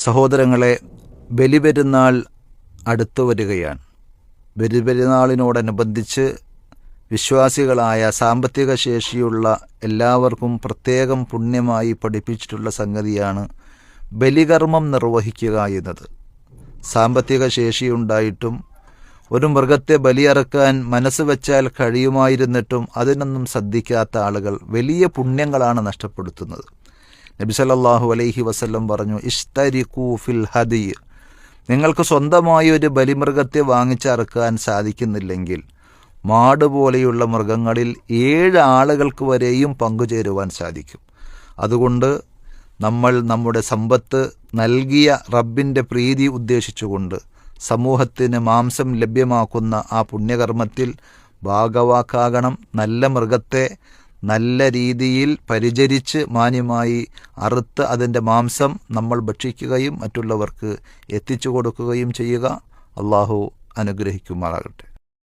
സഹോദരങ്ങളെ, ബലിപെരുന്നാൾ അടുത്തു വരികയാണ്. ബലിപെരുന്നാളിനോടനുബന്ധിച്ച് വിശ്വാസികളായ സാമ്പത്തിക ശേഷിയുള്ള എല്ലാവർക്കും പ്രത്യേകം പുണ്യമായി പഠിപ്പിച്ചിട്ടുള്ള സംഗതിയാണ് ബലികർമ്മം നിർവഹിക്കുക എന്നത്. സാമ്പത്തിക ശേഷിയുണ്ടായിട്ടും ഒരു മൃഗത്തെ ബലിയറക്കാൻ മനസ്സ് വെച്ചാൽ കഴിയുമായിരുന്നിട്ടും അതിനൊന്നും ശ്രദ്ധിക്കാത്ത ആളുകൾ വലിയ പുണ്യങ്ങളാണ് നഷ്ടപ്പെടുത്തുന്നത്. നബി സല്ലല്ലാഹു അലൈഹി വസല്ലം പറഞ്ഞു, ഇഷ്തരിഖൂ ഫിൽ ഹദി. നിങ്ങൾക്ക് സ്വന്തമായി ഒരു ബലിമൃഗത്തെ വാങ്ങിച്ചറക്കാൻ സാധിക്കുന്നില്ലെങ്കിൽ മാട് പോലെയുള്ള മൃഗങ്ങളിൽ 7 ആളുകൾക്ക് വരെയും പങ്കുചേരുവാൻ സാധിക്കും. അതുകൊണ്ട് നമ്മൾ നമ്മുടെ സമ്പത്ത് നൽകിയ റബ്ബിൻ്റെ പ്രീതി ഉദ്ദേശിച്ചുകൊണ്ട് സമൂഹത്തിന് മാംസം ലഭ്യമാക്കുന്ന ആ പുണ്യകർമ്മത്തിൽ ഭാഗവാക്കാകണം. നല്ല മൃഗത്തെ നല്ല രീതിയിൽ പരിചരിച്ച് മാന്യമായി അറുത്ത് അതിൻ്റെ മാംസം നമ്മൾ ഭക്ഷിക്കുകയും മറ്റുള്ളവർക്ക് എത്തിച്ചു കൊടുക്കുകയും ചെയ്യുക. അള്ളാഹു അനുഗ്രഹിക്കുമാറാകട്ടെ.